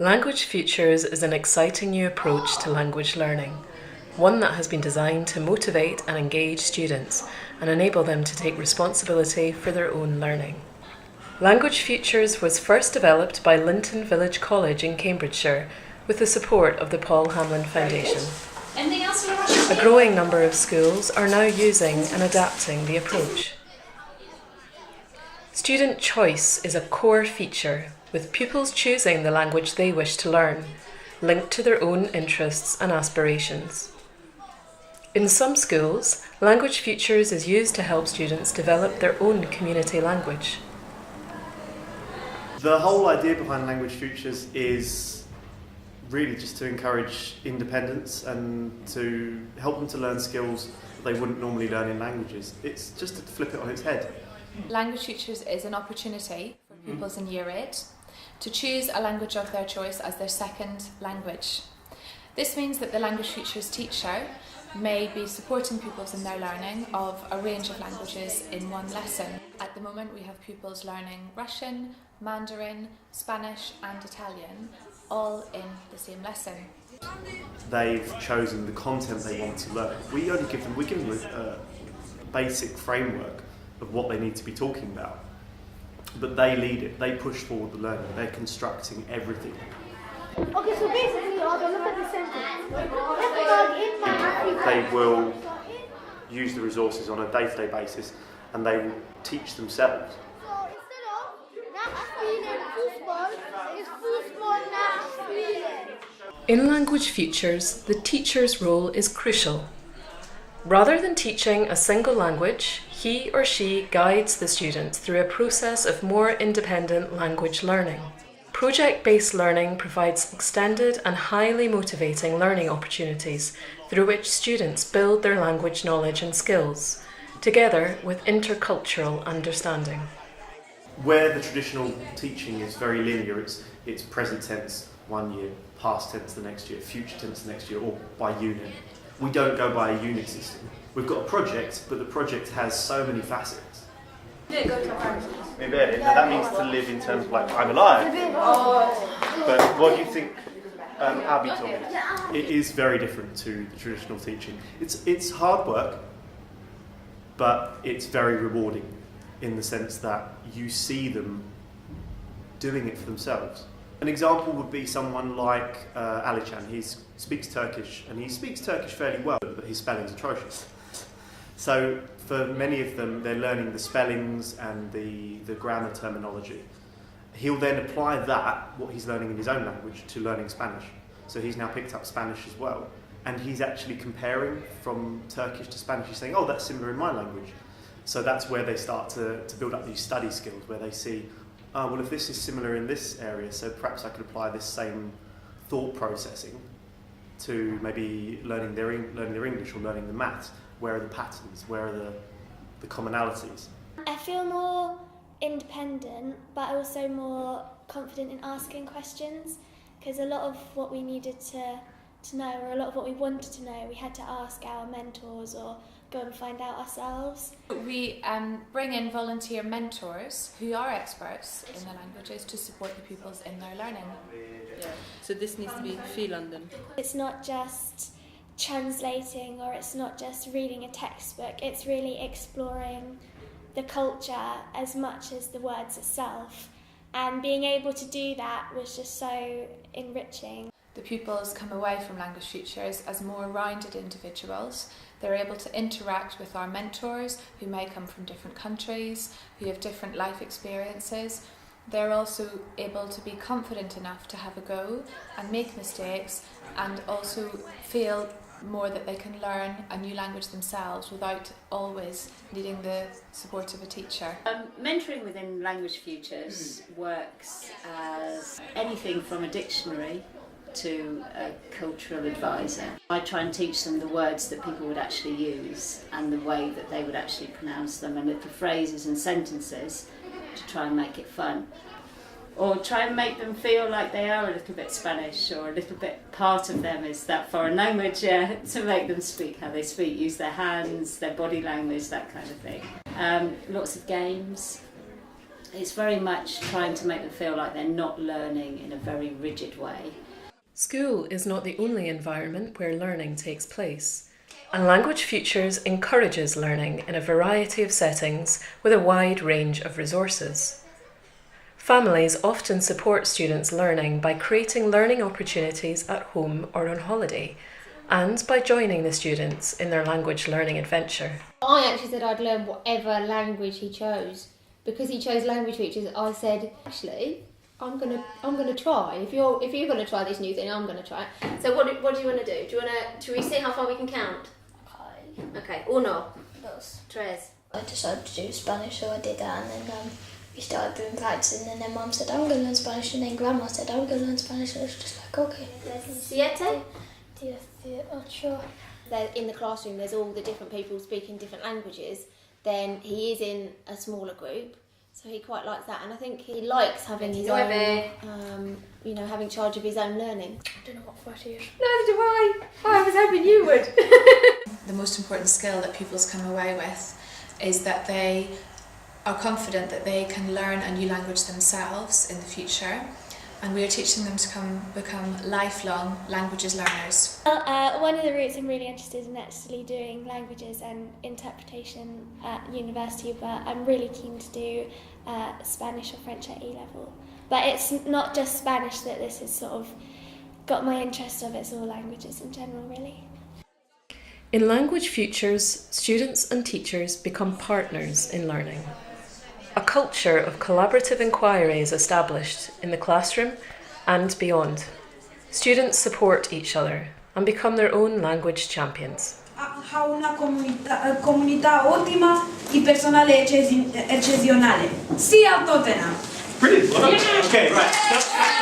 Language Futures is an exciting new approach to language learning, one that has been designed to motivate and engage students and enable them to take responsibility for their own learning. Language Futures was first developed by Linton Village College in Cambridgeshire with the support of the Paul Hamlyn Foundation. A growing number of schools are now using and adapting the approach. Student choice is a core feature, with pupils choosing the language they wish to learn, linked to their own interests and aspirations. In some schools, Language Futures is used to help students develop their own community language. The whole idea behind Language Futures is really just to encourage independence and to help them to learn skills that they wouldn't normally learn in languages. It's just to flip it on its head. Language Futures is an opportunity for pupils in Year 8 to choose a language of their choice as their second language. This means that the Language Futures teacher may be supporting pupils in their learning of a range of languages in one lesson. At the moment we have pupils learning Russian, Mandarin, Spanish and Italian, all in the same lesson. They've chosen the content they want to learn. We give them a basic framework of what they need to be talking about. But they lead it, they push forward the learning, they're constructing everything. Okay, so basically, look at the sentence. They will use the resources on a day-to-day basis and they will teach themselves. So instead of nach spielen Fußball, it's Fußball nach spielen. In Language Futures, the teacher's role is crucial. Rather than teaching a single language, he or she guides the students through a process of more independent language learning. Project-based learning provides extended and highly motivating learning opportunities through which students build their language knowledge and skills, together with intercultural understanding. Where the traditional teaching is very linear, it's present tense one year, past tense the next year, future tense the next year, or by unit. We don't go by a unit system. We've got a project, but the project has so many facets. That means to live in terms of like, I'm alive. But what do you think Abby told me? It is very different to the traditional teaching. It's hard work, but it's very rewarding in the sense that you see them doing it for themselves. An example would be someone like Alican. He speaks Turkish, and he speaks Turkish fairly well, but his spelling's atrocious. So for many of them, they're learning the spellings and the grammar terminology. He'll then apply that, what he's learning in his own language, to learning Spanish. So he's now picked up Spanish as well. And he's actually comparing from Turkish to Spanish. He's saying, oh, that's similar in my language. So that's where they start to build up these study skills, where they see, oh, well, if this is similar in this area, so perhaps I could apply this same thought processing to maybe learning their English or learning the maths. Where are the patterns? Where are the commonalities? I feel more independent, but also more confident in asking questions, because a lot of what we needed to know, or a lot of what we wanted to know, we had to ask our mentors or go and find out ourselves. We bring in volunteer mentors who are experts in the languages to support the pupils in their learning. Yeah. So this needs to be London. It's not just translating, or it's not just reading a textbook, it's really exploring the culture as much as the words itself, and being able to do that was just so enriching. The pupils come away from Language Futures as more rounded individuals. They're able to interact with our mentors who may come from different countries, who have different life experiences. They're also able to be confident enough to have a go and make mistakes, and also feel more that they can learn a new language themselves without always needing the support of a teacher. Mentoring within Language Futures works as anything from a dictionary to a cultural advisor. I try and teach them the words that people would actually use and the way that they would actually pronounce them, and little phrases and sentences to try and make it fun. Or try and make them feel like they are a little bit Spanish, or a little bit part of them is that foreign language, to make them speak how they speak, use their hands, their body language, that kind of thing. Lots of games, It's very much trying to make them feel like they're not learning in a very rigid way. School is not the only environment where learning takes place, and Language Futures encourages learning in a variety of settings with a wide range of resources. Families often support students' learning by creating learning opportunities at home or on holiday, and by joining the students in their language learning adventure. I actually said I'd learn whatever language he chose. Because he chose Language Futures, I said, actually, I'm gonna try. If you're gonna try this new thing, I'm gonna try it. So what do you want to do? Should we see how far we can count? Okay. Uno, dos, tres. I decided to do Spanish, so I did that, and then we started doing practicing, and then Mum said, I'm going to learn Spanish, and then Grandma said, I'm going to learn Spanish, and it's just like, okay. Siete? 18. In the classroom, there's all the different people speaking different languages. Then he is in a smaller group, so he quite likes that, and I think he likes having his own, having charge of his own learning. I don't know what 40 is. Neither do I. I was hoping you would. The most important skill that pupils come away with is that they are confident that they can learn a new language themselves in the future, and we are teaching them to become lifelong languages learners. One of the routes I'm really interested in actually doing languages and interpretation at university, but I'm really keen to do Spanish or French at E-level. But it's not just Spanish that this has sort of got my interest of, it's all languages in general really. In Language Futures, students and teachers become partners in learning. A culture of collaborative inquiry is established in the classroom and beyond. Students support each other and become their own language champions. Ha una comunità ottima di personale eccezionale, sia a Tottenham. Brilliant. Well done. Okay, right.